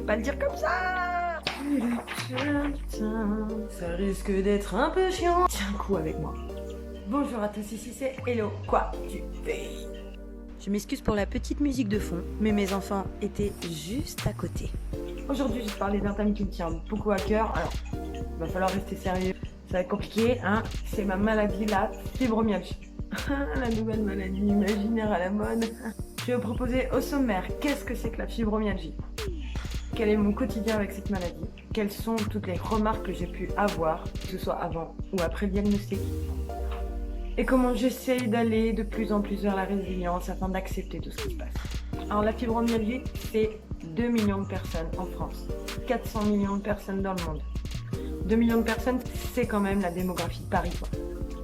pas le dire comme ça. Ça risque d'être un peu chiant. Tiens un coup avec moi. Bonjour à tous, ici c'est Hello. Quoi tu fais? Je m'excuse pour la petite musique de fond, mais mes enfants étaient juste à côté. Aujourd'hui, je vais te parler d'un thème qui me tient beaucoup à cœur. Alors, il va falloir rester sérieux. Ça va être compliqué, hein. C'est ma maladie, la fibromyalgie. La nouvelle maladie imaginaire à la mode. Je vais vous proposer au sommaire, qu'est-ce que c'est que la fibromyalgie? Quel est mon quotidien avec cette maladie? Quelles sont toutes les remarques que j'ai pu avoir, que ce soit avant ou après le diagnostic? Et comment j'essaye d'aller de plus en plus vers la résilience afin d'accepter tout ce qui se passe. Alors la fibromyalgie, c'est 2 millions de personnes en France, 400 millions de personnes dans le monde. 2 millions de personnes, c'est quand même la démographie de Paris, quoi.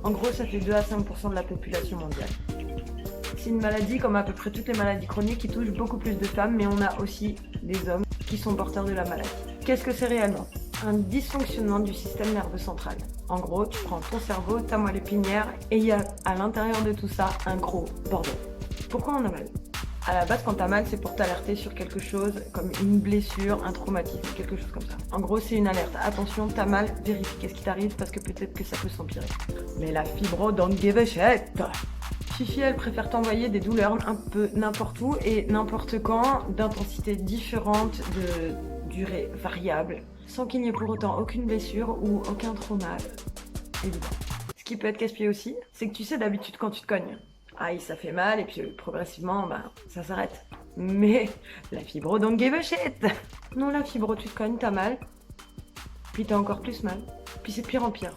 En gros, ça fait 2 à 5% de la population mondiale. C'est une maladie, comme à peu près toutes les maladies chroniques, qui touche beaucoup plus de femmes, mais on a aussi des hommes qui sont porteurs de la maladie. Qu'est-ce que c'est réellement? Un dysfonctionnement du système nerveux central. En gros, tu prends ton cerveau, ta moelle épinière, et il y a à l'intérieur de tout ça un gros bordel. Pourquoi on a mal? À la base, quand t'as mal, c'est pour t'alerter sur quelque chose comme une blessure, un traumatisme, quelque chose comme ça. En gros, c'est une alerte. Attention, t'as mal, vérifie qu'est-ce qui t'arrive parce que peut-être que ça peut s'empirer. Mais la fibro don't give a shit. Fifi, elle préfère t'envoyer des douleurs un peu n'importe où et n'importe quand, d'intensité différente, de durée variable, sans qu'il n'y ait pour autant aucune blessure ou aucun trauma évident. Ce qui peut être casse-pied aussi, c'est que tu sais d'habitude quand tu te cognes, aïe ça fait mal et puis progressivement ça s'arrête. Mais la fibro don't give a shit. Non, la fibro, tu te cognes, t'as mal, puis t'as encore plus mal, puis c'est de pire en pire.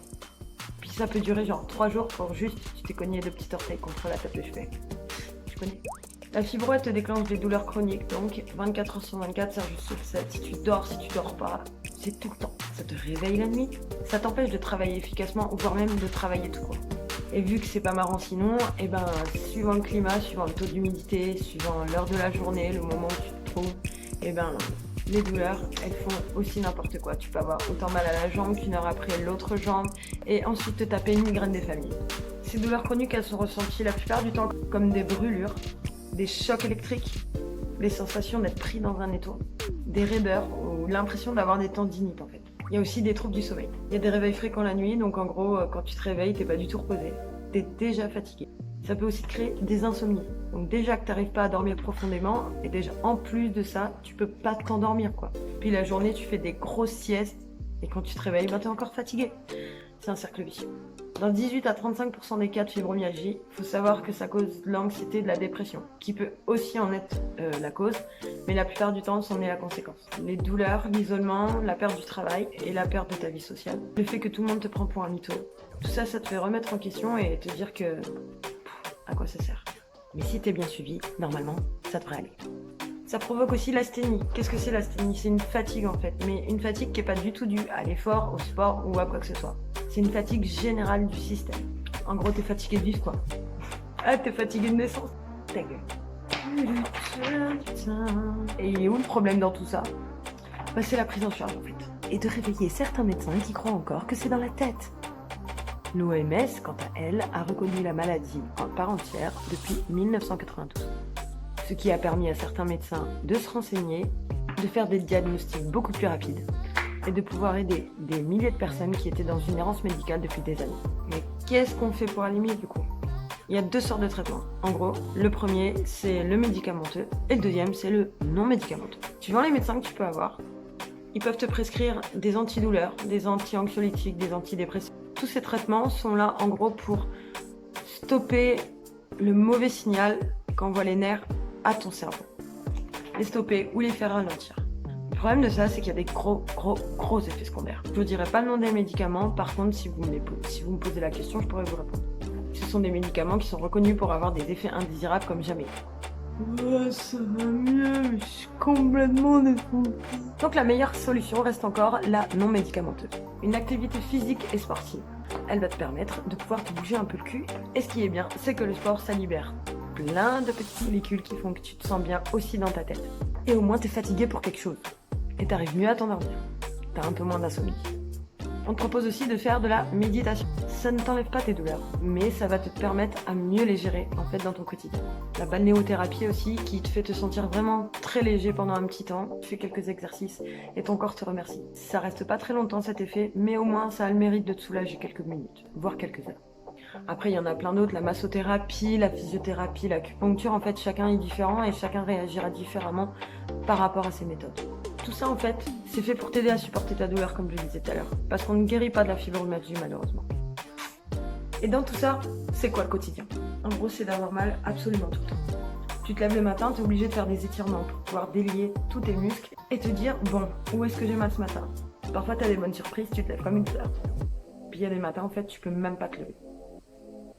Puis ça peut durer genre 3 jours pour juste tu t'es cogné 2 petits orteils contre la table de chevet. Je connais. La fibro, elle te déclenche des douleurs chroniques, donc 24 heures sur 24, ça juste sur 7. Si tu dors, si tu dors pas, c'est tout le temps. Ça te réveille la nuit, ça t'empêche de travailler efficacement ou voire même de travailler tout court. Et vu que c'est pas marrant sinon, et ben suivant le climat, suivant le taux d'humidité, suivant l'heure de la journée, le moment où tu te trouves, et ben les douleurs, elles font aussi n'importe quoi. Tu peux avoir autant mal à la jambe qu'une heure après l'autre jambe et ensuite te taper une migraine des familles. Ces douleurs chroniques, elles sont ressenties la plupart du temps comme des brûlures, des chocs électriques, des sensations d'être pris dans un étau, des raideurs ou l'impression d'avoir des tendinites en fait. Il y a aussi des troubles du sommeil. Il y a des réveils fréquents la nuit, donc en gros, quand tu te réveilles, t'es pas du tout reposé. T'es déjà fatigué. Ça peut aussi te créer des insomnies. Donc déjà que t'arrives pas à dormir profondément, et déjà en plus de ça, tu peux pas t'endormir quoi. Puis la journée, tu fais des grosses siestes, et quand tu te réveilles, t'es encore fatigué. C'est un cercle vicieux. Dans 18 à 35% des cas de fibromyalgie, il faut savoir que ça cause de l'anxiété, de la dépression, qui peut aussi en être la cause, mais la plupart du temps, c'en est la conséquence. Les douleurs, l'isolement, la perte du travail et la perte de ta vie sociale. Le fait que tout le monde te prend pour un mytho. Tout ça, ça te fait remettre en question et te dire que à quoi ça sert. Mais si t'es bien suivi, normalement, ça devrait aller. Ça provoque aussi l'asthénie. Qu'est-ce que c'est l'asthénie? C'est une fatigue en fait, mais une fatigue qui n'est pas du tout due à l'effort, au sport ou à quoi que ce soit. C'est une fatigue générale du système. En gros, t'es fatigué de vivre quoi. Ah, t'es fatigué de naissance. Ta gueule. Et il est où le problème dans tout ça? Bah, c'est la prise en charge en fait. Et de réveiller certains médecins qui croient encore que c'est dans la tête. L'OMS, quant à elle, a reconnu la maladie en part entière depuis 1992. Ce qui a permis à certains médecins de se renseigner, de faire des diagnostics beaucoup plus rapides et de pouvoir aider des milliers de personnes qui étaient dans une errance médicale depuis des années. Mais qu'est-ce qu'on fait pour aller mieux du coup? Il y a 2 sortes de traitements. En gros, le premier, c'est le médicamenteux et le deuxième, c'est le non médicamenteux. Suivant les médecins que tu peux avoir, ils peuvent te prescrire des antidouleurs, des anti-anxiolytiques, des antidépresseurs. Tous ces traitements sont là en gros pour stopper le mauvais signal qu'envoient les nerfs à ton cerveau. Les stopper ou les faire ralentir. Le problème de ça, c'est qu'il y a des gros effets secondaires. Je ne vous dirai pas le nom des médicaments, par contre, si vous me posez la question, je pourrais vous répondre. Ce sont des médicaments qui sont reconnus pour avoir des effets indésirables comme jamais. Oh, ça va mieux, mais je suis complètement défoncée. Donc la meilleure solution reste encore la non médicamenteuse. Une activité physique et sportive. Elle va te permettre de pouvoir te bouger un peu le cul. Et ce qui est bien, c'est que le sport, ça libère plein de petites molécules qui font que tu te sens bien aussi dans ta tête. Et au moins, t'es fatigué pour quelque chose. Et t'arrives mieux à t'endormir. T'as un peu moins d'insomnie. On te propose aussi de faire de la méditation. Ça ne t'enlève pas tes douleurs, mais ça va te permettre à mieux les gérer en fait dans ton quotidien. La balnéothérapie aussi, qui te fait te sentir vraiment très léger pendant un petit temps. Tu fais quelques exercices et ton corps te remercie. Ça reste pas très longtemps cet effet, mais au moins ça a le mérite de te soulager quelques minutes, voire quelques heures. Après, il y en a plein d'autres, la massothérapie, la physiothérapie, l'acupuncture, en fait, chacun est différent et chacun réagira différemment par rapport à ses méthodes. Tout ça, en fait, c'est fait pour t'aider à supporter ta douleur, comme je le disais tout à l'heure, parce qu'on ne guérit pas de la fibromyalgie, malheureusement. Et dans tout ça, c'est quoi le quotidien? En gros, c'est d'avoir mal absolument tout le temps. Tu te lèves le matin, tu es obligé de faire des étirements pour pouvoir délier tous tes muscles et te dire, bon, où est-ce que j'ai mal ce matin? Parfois, tu as des bonnes surprises, tu te lèves comme une fleur. Puis il y a des matins, en fait, tu peux même pas te lever.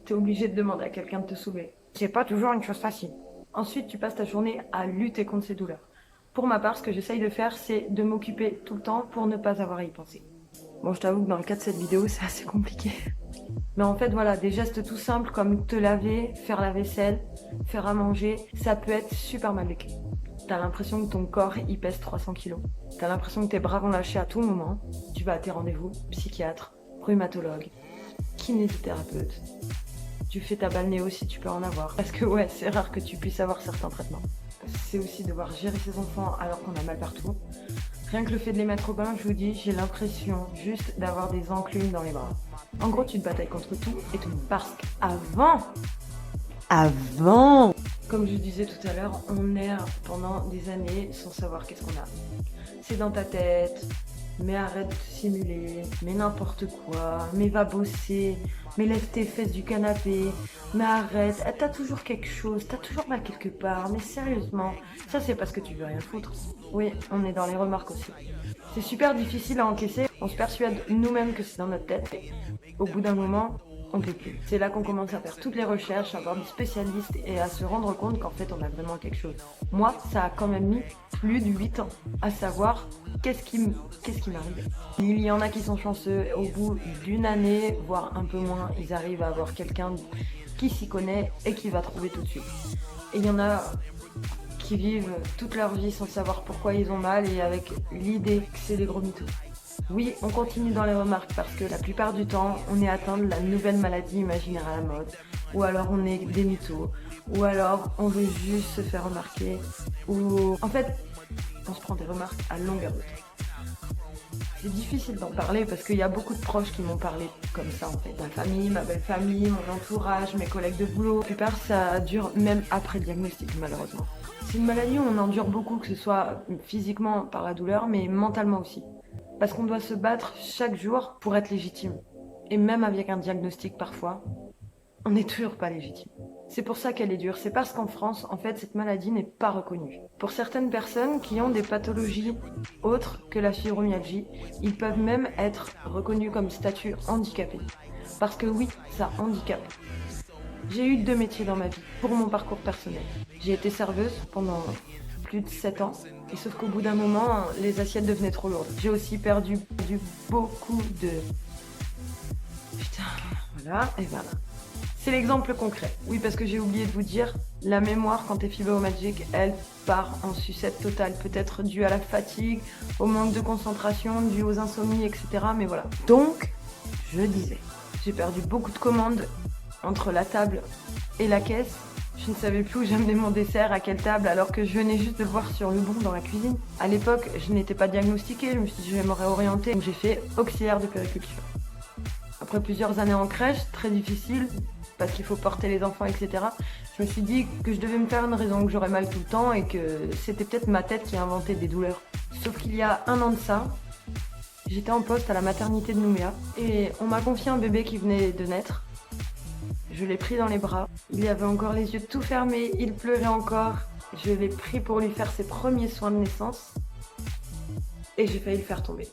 Tu es obligé de demander à quelqu'un de te soulever. C'est pas toujours une chose facile. Ensuite, tu passes ta journée à lutter contre ces douleurs. Pour ma part, ce que j'essaye de faire, c'est de m'occuper tout le temps pour ne pas avoir à y penser. Bon, je t'avoue que dans le cas de cette vidéo, c'est assez compliqué. Mais en fait, voilà, des gestes tout simples comme te laver, faire la vaisselle, faire à manger, ça peut être super mal vécu. T'as l'impression que ton corps, il pèse 300 kilos. T'as l'impression que tes bras vont lâcher à tout moment. Tu vas à tes rendez-vous, psychiatre, rhumatologue, kinésithérapeute. Tu fais ta balnéo si tu peux en avoir. Parce que ouais, c'est rare que tu puisses avoir certains traitements. C'est aussi devoir gérer ses enfants alors qu'on a mal partout. Rien que le fait de les mettre au bain, je vous dis, j'ai l'impression juste d'avoir des enclumes dans les bras. En gros, tu te batailles contre tout et tout. Parce qu'avant, comme je disais tout à l'heure, on erre pendant des années sans savoir qu'est-ce qu'on a. C'est dans ta tête, mais arrête de simuler, mais n'importe quoi, mais va bosser, mais lève tes fesses du canapé, mais arrête, t'as toujours quelque chose, t'as toujours mal quelque part, mais sérieusement, ça c'est parce que tu veux rien foutre. Oui, on est dans les remarques aussi. C'est super difficile à encaisser, on se persuade nous-mêmes que c'est dans notre tête. Au bout d'un moment, on peut plus. C'est là qu'on commence à faire toutes les recherches, à voir des spécialistes et à se rendre compte qu'en fait on a vraiment quelque chose. Moi, ça a quand même mis plus de 8 ans à savoir qu'est-ce qui m'arrive. Il y en a qui sont chanceux, au bout d'une année, voire un peu moins, ils arrivent à avoir quelqu'un qui s'y connaît et qui va trouver tout de suite. Et il y en a qui vivent toute leur vie sans savoir pourquoi ils ont mal et avec l'idée que c'est des gros mythos. Oui, on continue dans les remarques parce que la plupart du temps, on est atteint de la nouvelle maladie imaginaire à la mode, ou alors on est des mythos, ou alors on veut juste se faire remarquer, ou en fait, on se prend des remarques à longueur de temps. C'est difficile d'en parler parce qu'il y a beaucoup de proches qui m'ont parlé comme ça en fait. Ma famille, ma belle famille, mon entourage, mes collègues de boulot. La plupart, ça dure même après le diagnostic malheureusement. C'est une maladie où on endure beaucoup, que ce soit physiquement par la douleur, mais mentalement aussi. Parce qu'on doit se battre chaque jour pour être légitime. Et même avec un diagnostic parfois, on n'est toujours pas légitime. C'est pour ça qu'elle est dure. C'est parce qu'en France, en fait, cette maladie n'est pas reconnue. Pour certaines personnes qui ont des pathologies autres que la fibromyalgie, ils peuvent même être reconnus comme statut handicapé. Parce que oui, ça handicape. J'ai eu 2 métiers dans ma vie, pour mon parcours personnel. J'ai été serveuse pendant plus de 7 ans. Et sauf qu'au bout d'un moment, les assiettes devenaient trop lourdes. J'ai aussi perdu beaucoup de... Putain, voilà, et voilà. C'est l'exemple concret. Oui, parce que j'ai oublié de vous dire, la mémoire, quand t'es fibromyalgique, elle part en sucette totale. Peut-être due à la fatigue, au manque de concentration, due aux insomnies, etc. Mais voilà. Donc, je disais, j'ai perdu beaucoup de commandes entre la table et la caisse. Je ne savais plus où j'amenais mon dessert, à quelle table, alors que je venais juste de le voir sur le bon dans la cuisine. À l'époque, je n'étais pas diagnostiquée, je me suis dit je vais me réorienter. Donc j'ai fait auxiliaire de puériculture. Après plusieurs années en crèche, très difficile, parce qu'il faut porter les enfants, etc. Je me suis dit que je devais me faire une raison, que j'aurais mal tout le temps et que c'était peut-être ma tête qui inventait des douleurs. Sauf qu'il y a 1 an de ça, j'étais en poste à la maternité de Nouméa et on m'a confié un bébé qui venait de naître. Je l'ai pris dans les bras, il avait encore les yeux tout fermés, il pleurait encore. Je l'ai pris pour lui faire ses premiers soins de naissance et j'ai failli le faire tomber.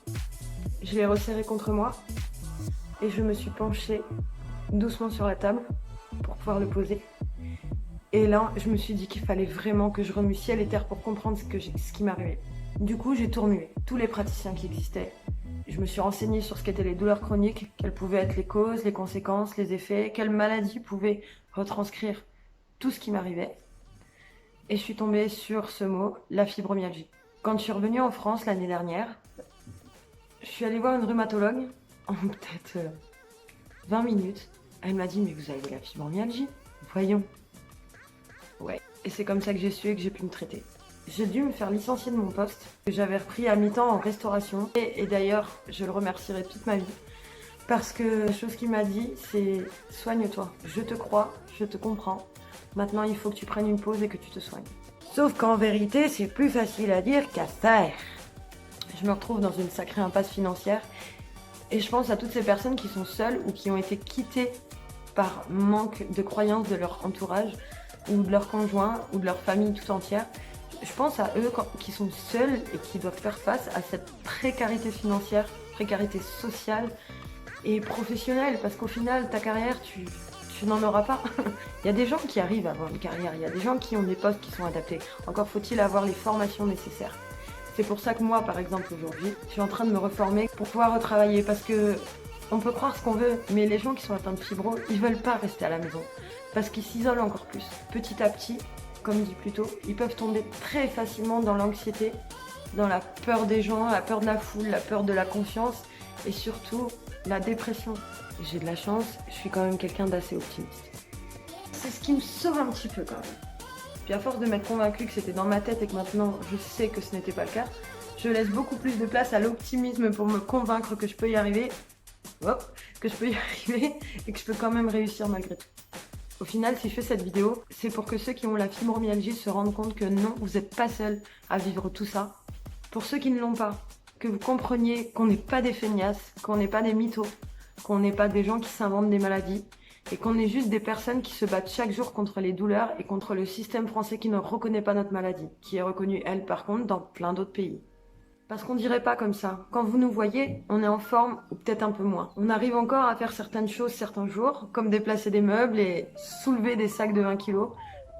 Je l'ai resserré contre moi et je me suis penchée doucement sur la table pour pouvoir le poser. Et là, je me suis dit qu'il fallait vraiment que je remue ciel et terre pour comprendre ce qui m'arrivait. Du coup, j'ai tout remué, tous les praticiens qui existaient. Je me suis renseignée sur ce qu'étaient les douleurs chroniques, quelles pouvaient être les causes, les conséquences, les effets, quelles maladies pouvaient retranscrire tout ce qui m'arrivait. Et je suis tombée sur ce mot, la fibromyalgie. Quand je suis revenue en France l'année dernière, je suis allée voir une rhumatologue en peut-être 20 minutes, elle m'a dit « Mais vous avez de la fibromyalgie ?» Voyons. Ouais, et c'est comme ça que j'ai su et que j'ai pu me traiter. J'ai dû me faire licencier de mon poste, que j'avais repris à mi-temps en restauration. Et d'ailleurs, je le remercierai toute ma vie. Parce que la chose qu'il m'a dit, c'est « Soigne-toi, je te crois, je te comprends. Maintenant, il faut que tu prennes une pause et que tu te soignes. » Sauf qu'en vérité, c'est plus facile à dire qu'à faire. Je me retrouve dans une sacrée impasse financière. Et je pense à toutes ces personnes qui sont seules ou qui ont été quittées par manque de croyance de leur entourage ou de leur conjoint ou de leur famille tout entière. Je pense à eux qui sont seuls et qui doivent faire face à cette précarité financière, précarité sociale et professionnelle. Parce qu'au final, ta carrière, tu n'en auras pas. Il y a des gens qui arrivent à avoir une carrière, il y a des gens qui ont des postes qui sont adaptés. Encore faut-il avoir les formations nécessaires. C'est pour ça que moi, par exemple, aujourd'hui, je suis en train de me reformer pour pouvoir retravailler. Parce que on peut croire ce qu'on veut, mais les gens qui sont atteints de fibro, ils veulent pas rester à la maison. Parce qu'ils s'isolent encore plus. Petit à petit, comme dit plus tôt, ils peuvent tomber très facilement dans l'anxiété, dans la peur des gens, la peur de la foule, la peur de la confiance et surtout la dépression. J'ai de la chance, je suis quand même quelqu'un d'assez optimiste. C'est ce qui me sauve un petit peu quand même. Puis à force de m'être convaincue que c'était dans ma tête et que maintenant je sais que ce n'était pas le cas, je laisse beaucoup plus de place à l'optimisme pour me convaincre que je peux y arriver, et que je peux quand même réussir malgré tout. Au final, si je fais cette vidéo, c'est pour que ceux qui ont la fibromyalgie se rendent compte que non, vous n'êtes pas seuls à vivre tout ça. Pour ceux qui ne l'ont pas, que vous compreniez qu'on n'est pas des feignasses, qu'on n'est pas des mythos, qu'on n'est pas des gens qui s'inventent des maladies, et qu'on est juste des personnes qui se battent chaque jour contre les douleurs et contre le système français qui ne reconnaît pas notre maladie, qui est reconnue, elle, par contre, dans plein d'autres pays. Parce qu'on dirait pas comme ça. Quand vous nous voyez, on est en forme, ou peut-être un peu moins. On arrive encore à faire certaines choses certains jours, comme déplacer des meubles et soulever des sacs de 20 kg,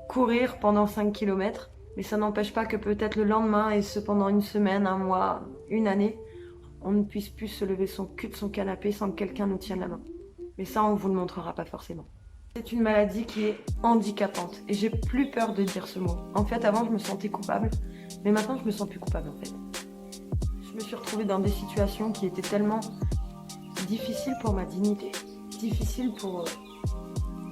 courir pendant 5 km, mais ça n'empêche pas que peut-être le lendemain, et ce pendant une semaine, un mois, une année, on ne puisse plus se lever son cul de son canapé sans que quelqu'un nous tienne la main. Mais ça, on vous le montrera pas forcément. C'est une maladie qui est handicapante, et j'ai plus peur de dire ce mot. En fait, avant, je me sentais coupable, mais maintenant, je me sens plus coupable, en fait. Je me suis retrouvée dans des situations qui étaient tellement difficiles pour ma dignité, difficiles pour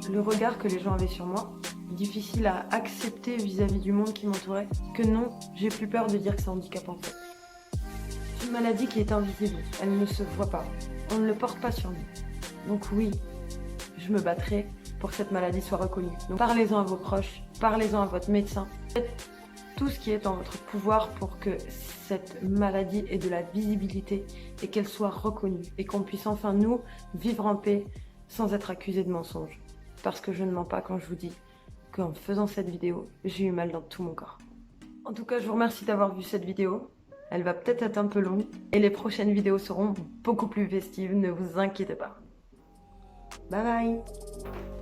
le regard que les gens avaient sur moi, difficiles à accepter vis-à-vis du monde qui m'entourait, que non, j'ai plus peur de dire que c'est handicapant. C'est une maladie qui est invisible, elle ne se voit pas, on ne le porte pas sur nous. Donc oui, je me battrai pour que cette maladie soit reconnue. Donc parlez-en à vos proches, parlez-en à votre médecin. Faites tout ce qui est en votre pouvoir pour que cette maladie ait de la visibilité et qu'elle soit reconnue et qu'on puisse enfin, nous, vivre en paix sans être accusés de mensonges. Parce que je ne mens pas quand je vous dis qu'en faisant cette vidéo, j'ai eu mal dans tout mon corps. En tout cas, je vous remercie d'avoir vu cette vidéo. Elle va peut-être être un peu longue et les prochaines vidéos seront beaucoup plus festives, ne vous inquiétez pas. Bye bye!